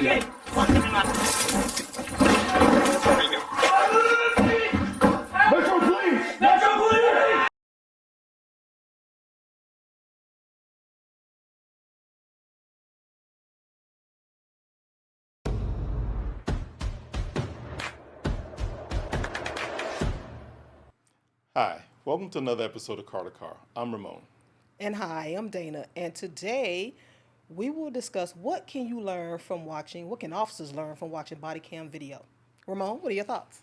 Hi, welcome to another episode of Car to Car. I'm Ramon. And hi, I'm Dana. And today we will discuss what can you learn from watching, what can officers learn from watching body cam video. Ramon, what are your thoughts?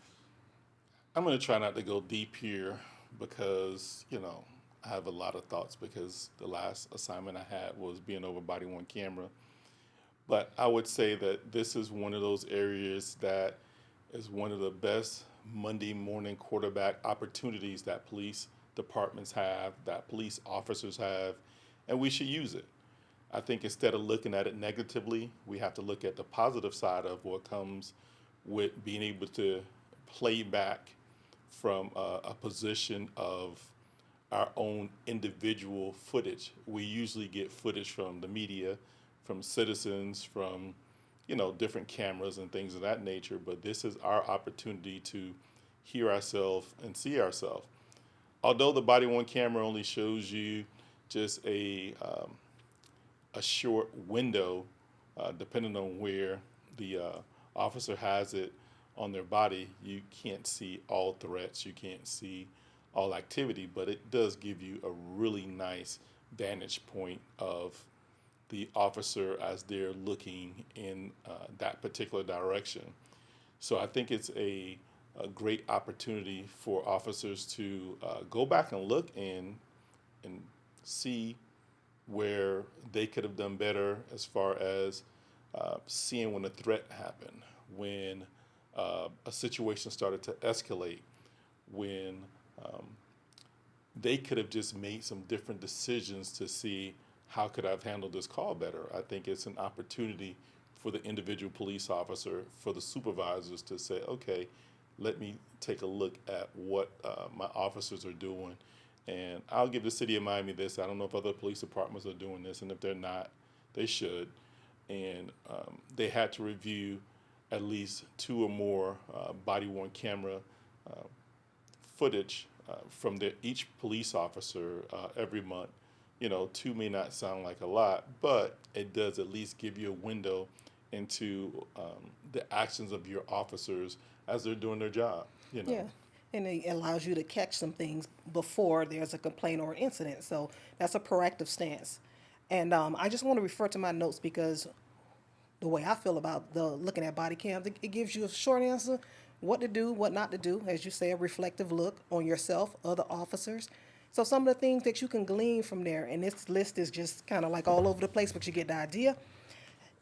I'm going to try not to go deep here because, I have a lot of thoughts because the last assignment I had was being over body worn camera. But I would say that this is one of those areas that is one of the best Monday morning quarterback opportunities that police departments have, that police officers have, and we should use it. I think instead of looking at it negatively, we have to look at the positive side of what comes with being able to play back from a position of our own individual footage. We usually get footage from the media, from citizens, from different cameras and things of that nature. But this is our opportunity to hear ourselves and see ourselves. Although the body worn camera only shows you just a short window, depending on where the officer has it on their body, you can't see all threats, you can't see all activity, but it does give you a really nice vantage point of the officer as they're looking in that particular direction. So I think it's a great opportunity for officers to go back and look and see where they could have done better as far as seeing when a threat happened, when a situation started to escalate, when they could have just made some different decisions to see how could I have handled this call better. I think it's an opportunity for the individual police officer, for the supervisors to say, okay, let me take a look at what my officers are doing. And I'll give the city of Miami this. I don't know if other police departments are doing this, and if they're not, they should. And they had to review at least two or more body-worn camera footage from each police officer every month. Two may not sound like a lot, but it does at least give you a window into the actions of your officers as they're doing their job. Yeah. And it allows you to catch some things before there's a complaint or an incident. So that's a proactive stance. And I just want to refer to my notes because the way I feel about the looking at body cams, it gives you a short answer, what to do, what not to do. As you say, a reflective look on yourself, other officers. So some of the things that you can glean from there, and this list is just kind of like all over the place, but you get the idea.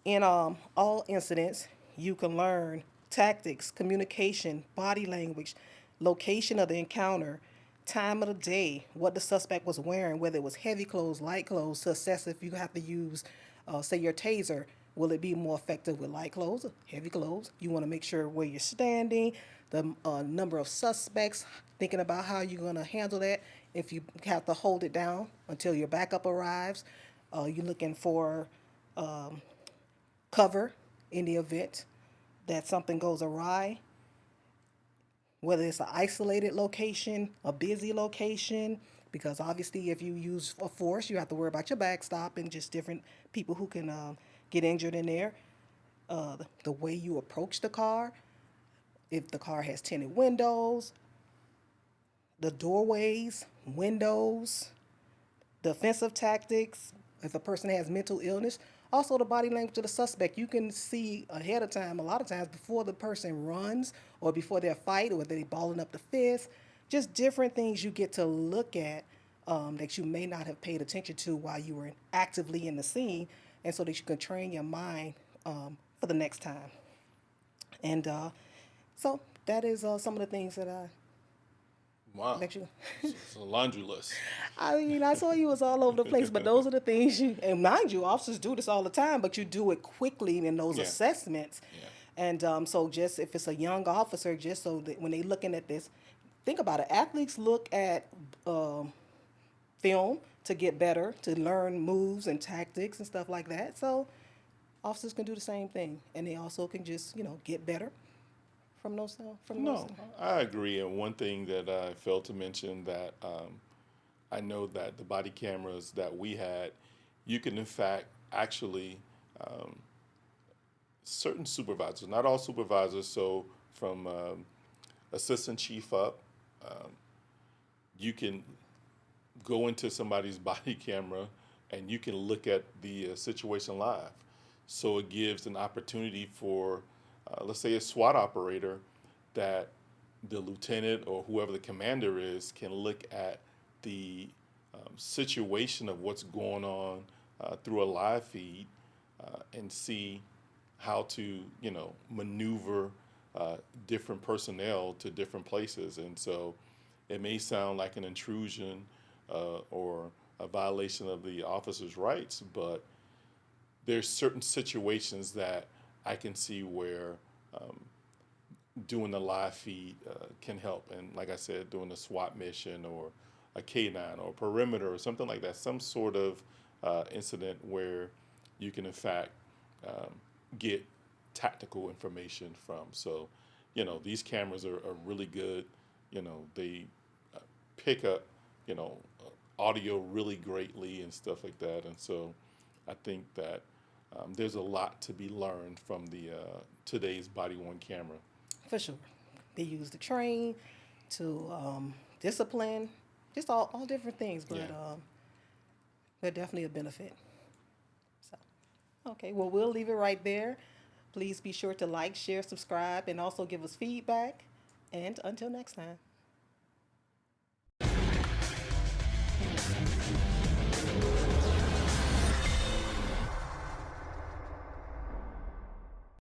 In all incidents, you can learn tactics, communication, body language, location of the encounter, time of the day, what the suspect was wearing, whether it was heavy clothes, light clothes, to assess if you have to use, say, your taser. Will it be more effective with light clothes or heavy clothes? You want to make sure where you're standing, the number of suspects, thinking about how you're going to handle that. If you have to hold it down until your backup arrives, you're looking for cover in the event that something goes awry, whether it's an isolated location, a busy location, because obviously if you use a force, you have to worry about your backstop and just different people who can get injured in there. The way you approach the car, if the car has tinted windows, the doorways, windows, defensive tactics, if a person has mental illness, also the body language of the suspect. You can see ahead of time, a lot of times before the person runs or before their fight or they're balling up the fist, just different things you get to look at that you may not have paid attention to while you were actively in the scene, and so that you can train your mind for the next time. And so that is some of the things that I Wow. that you. It's a laundry list. I mean, I saw you was all over the place, but those are the things you, and mind you, officers do this all the time, but you do it quickly in those Yeah. assessments. Yeah. And so just if it's a young officer, just so that when they looking at this, think about it. Athletes look at film to get better, to learn moves and tactics and stuff like that. So officers can do the same thing, and they also can just get better from those. No, I agree. And one thing that I failed to mention that I know that the body cameras that we had, you can in fact actually certain supervisors, not all supervisors, so from assistant chief up, you can go into somebody's body camera and you can look at the situation live. So it gives an opportunity for, let's say, a SWAT operator that the lieutenant or whoever the commander is can look at the situation of what's going on through a live feed and see how to, maneuver different personnel to different places. And so it may sound like an intrusion or a violation of the officer's rights, but there's certain situations that I can see where doing a live feed can help. And like I said, doing a SWAT mission or a K9 or perimeter or something like that, some sort of incident where you can in fact um, get tactical information from. So, these cameras are really good. They pick up, audio really greatly and stuff like that. And so I think that there's a lot to be learned from the today's body worn camera. For sure. They use the train to discipline, just all different things, but Yeah. they're definitely a benefit. So, okay, well, we'll leave it right there. Please be sure to like, share, subscribe, and also give us feedback. And until next time.